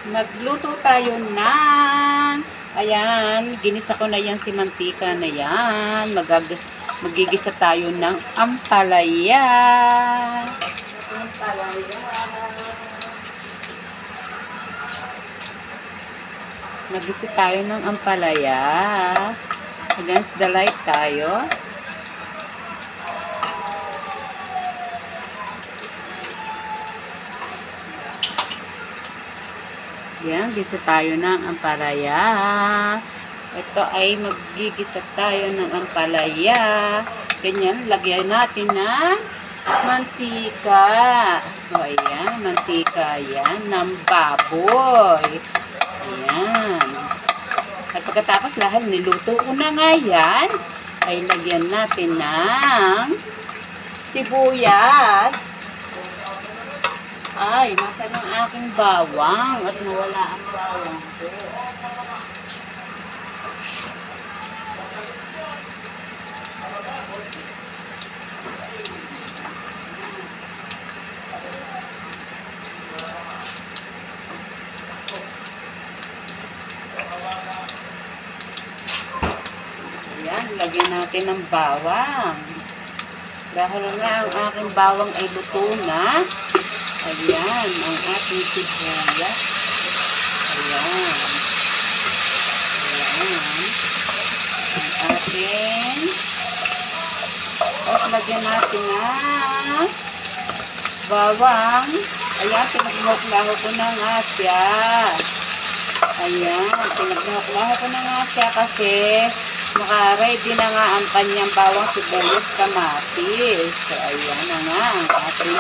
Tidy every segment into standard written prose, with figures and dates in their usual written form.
Magluto tayo ng, ayan, ginisa ko na yan si mantika na yan. Magigisa tayo ng ampalaya. Nagisa tayo ng ampalaya. Against the light tayo. Yan, gisa tayo ng ampalaya. Ito ay magigisa tayo ng ampalaya. Ganyan, lagyan natin ng mantika. O, ayan, mantika yan, ng baboy. Ayan. At pagkatapos lahat, niluto ko na nga yan, ay lagyan natin ng sibuyas. Ay, nasa ng aking bawang at nawala ang bawang ko. Ayan, lagyan natin ng bawang. Dahil nga ang aking bawang ay luto na. Ayan, ang ating sibuyas. Ayan. Ayan. Ang ating. Tapos lagyan natin ng bawang. Ayan, pinaglaho ko na nga siya. Ayan, pinaglaho ko na nga siya kasi naka-ready na nga ang kanyang bawang, sibuyas, kamatis. So, ayan na nga ang ating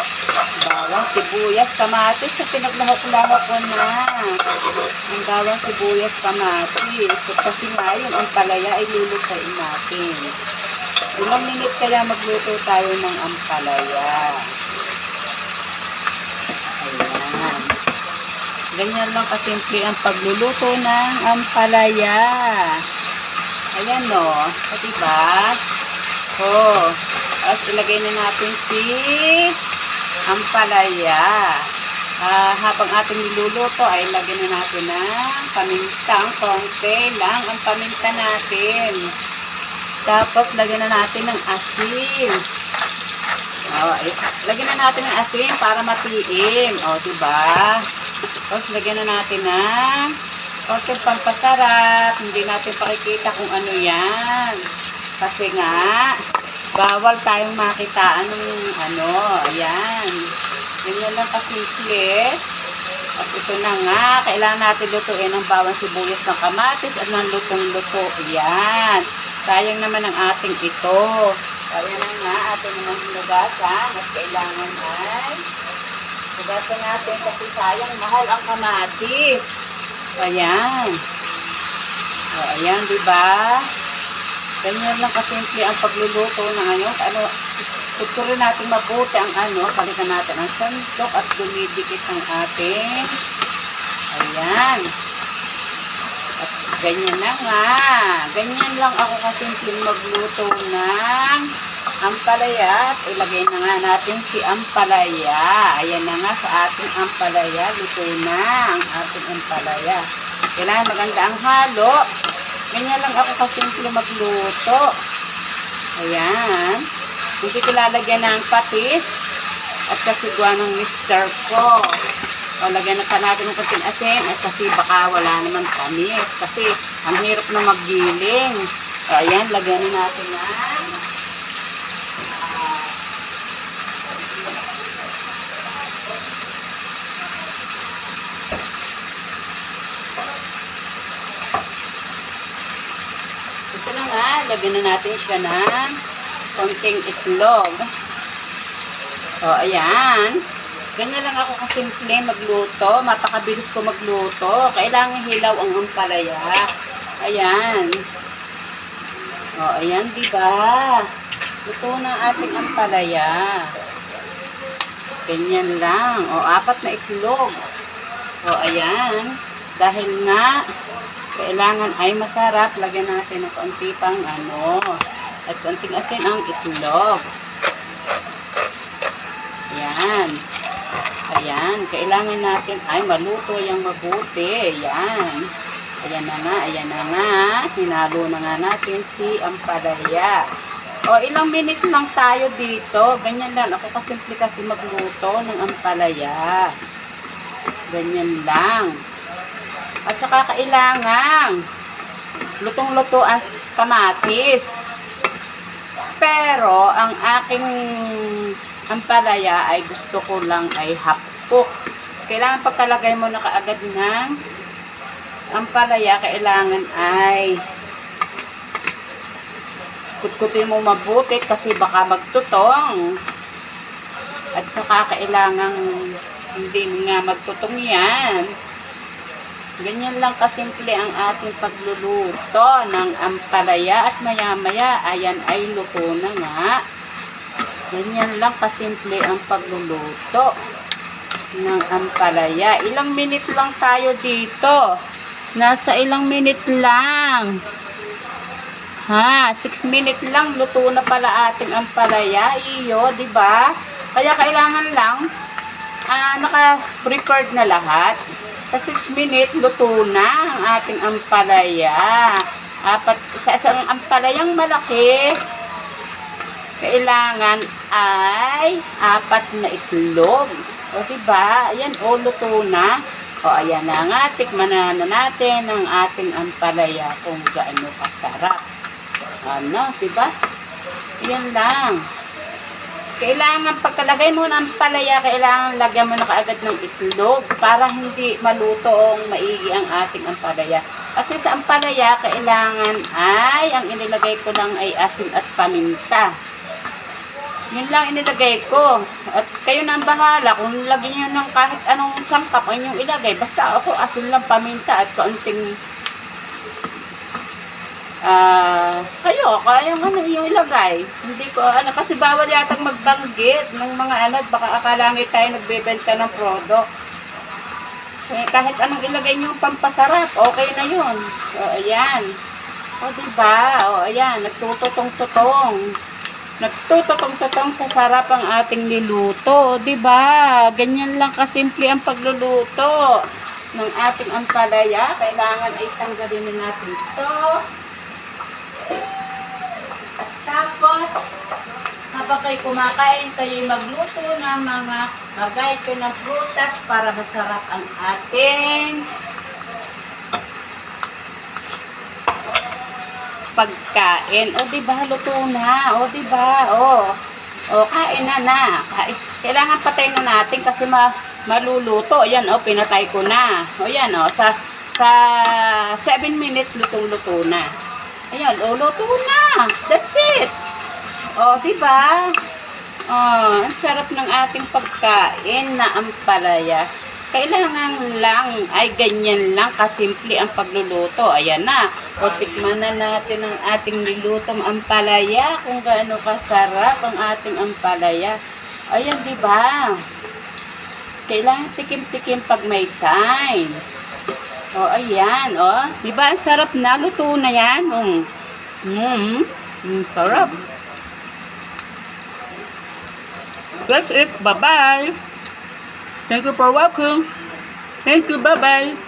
bawang, sibuyas, kamatis. So, pinaglahok-lahok ko na ang bawang, sibuyas, kamatis. So, kasi nga yung ampalaya ay lulutuin natin. Ilang minute kaya magluto tayo ng ampalaya. Ayan. Ganyan lang kasimple ang pagluluto ng ampalaya. Ayan no, o diba? O, tapos ilagay na natin si ampalaya. Habang ating niluluto ay lagyan na natin ng pamintang, konti lang ang paminta natin. Tapos lagyan na natin ng asin. Lagyan na natin ng asin para matiim. O, diba? Tapos lagyan na natin ng konting pampasarap. Hindi natin pakikita kung ano yan. Kasi nga, bawal tayong makitaan ng ano. Ayan. Yan lang kasimple. At ito na nga, kailangan natin lutuin ang bawang, sibuyas ng kamatis at ng lutong-luto. Ayan. Sayang naman ang ating ito. Ayan na nga, ating naman hinugasan. At kailangan ay hugasan natin kasi sayang, mahal ang kamatis. Ayan. O, ayan, diba? Ganyan lang kasimple ang pagluluto ng ano. Tuturin natin mabuti ang ano. Palitan natin ang sandok at dumidikit ang ating. Ayan. At ganyan na nga. Ganyan lang ako kasimple magluto ng ampalaya. At ilagay na nga natin si ampalaya. Ayan na nga sa ating ampalaya. Luto na ang ating ampalaya. Kailangan maganda ang halo. Ganyan lang ako kasimple magluto. Ayan. Hindi ko lalagyan ng patis at kasigwa ng mister ko. O, lagyan na pa natin ng konting asin at kasi baka wala naman tamis. Kasi ang hirap na maggiling. O, ayan, lagyan na natin na. Ito na nga, lagyan na natin siya ng konting itlog. O, ayan. Ganyan lang ako kasimple magluto. Mapakabilis ko magluto. Kailangan hilaw ang ampalaya. Ayan. O, ayan, diba? Luto na ating ampalaya. Ganyan lang. O, 4 na itlog. O, ayan. Dahil nga, kailangan ay masarap, lagyan natin ng konti pang ano, at konting asin ang itlog. Ayan. Ayan, kailangan natin ay maluto yung mabuti. Ayan. Ayan na nga, ayan na nga. Hinalo na nga natin si ampalaya. O, ilang minute lang tayo dito. Ganyan lang. Ako kasimple kasi magluto ng ampalaya. Ganyan lang. At saka kailangan lutong-luto as kamatis. Pero, ang aking ampalaya ay gusto ko lang ay half cook. Kailangan pagkalagay mo na kaagad ng ampalaya, kailangan ay kutkutin mo mabuti kasi baka magtutong. At saka kailangan hindi nga magtutong yan. Ganyan lang kasimple ang ating pagluluto ng ampalaya at maya-maya ayan ay luto na nga. Ganyan lang kasimple ang pagluluto ng ampalaya. Ilang minute lang tayo dito. Nasa ilang minute lang. 6 minute lang luto na pala ating ampalaya. Iyo, 'di ba? Kaya kailangan lang naka-prepared na lahat. Sa 6 minute luto na ang ating ampalaya. Sa isang ampalayang malaki, kailangan ay 4 na itlog. O, diba? Ayan, luto na. O, ayan na nga. Tikman na natin ang ating ampalaya kung gaano kasarap. Ano, diba? Ayan lang. Kailangan, pagkalagay mo ng ampalaya, kailangan lagyan mo na kaagad ng itlog para hindi malutong maigi ang ating ampalaya. Kasi sa ampalaya, kailangan ay, ang inilagay ko lang ay asin at paminta. Yun lang inilagay ko. At kayo na ang bahala kung lagyan nyo ng kahit anong sangkap ang inyong ilagay. Basta ako asin lang, paminta at kaunting kayo, kaya yung yung ilagay. Hindi ko, kasi bawal yatang magbanggit ng mga baka akala nga tayo nagbebenta ng product. Kahit anong ilagay nyo pampasarap, okay na yun. O, ayan. O, diba? O, ayan, nagtututong-tutong. Nagtututong-tutong sa sarap ang ating niluto, 'di ba? Ganyan lang kasimple ang pagluluto ng ating ampalaya. Kailangan ay tanggalin natin 'to. At tapos, habang kayo kumakain, kayo magluto ng mga magayto ng prutas para masarap ang ating pagkain. O, diba? Luto na. O, diba? O, kain na. Kailangan patayin na natin kasi maluluto. Ayan, pinatay ko na. O, yan, sa 7 minutes, lutong-luto na. Ayan, luto na. That's it. O, diba? Ang sarap ng ating pagkain na ampalaya. Kailangan lang ay ganyan lang kasimple ang pagluluto. Ayan na. O, tikman na natin ang ating nilutong ampalaya kung gaano kasarap ang ating ampalaya. Ayan, di ba? Kailangan tikim-tikim pag may time. O, ayan, o. Di ba? Ang sarap na. Luto na yan. Sarap. That's it. Bye-bye. Thank you for watching. Thank you. Bye-bye.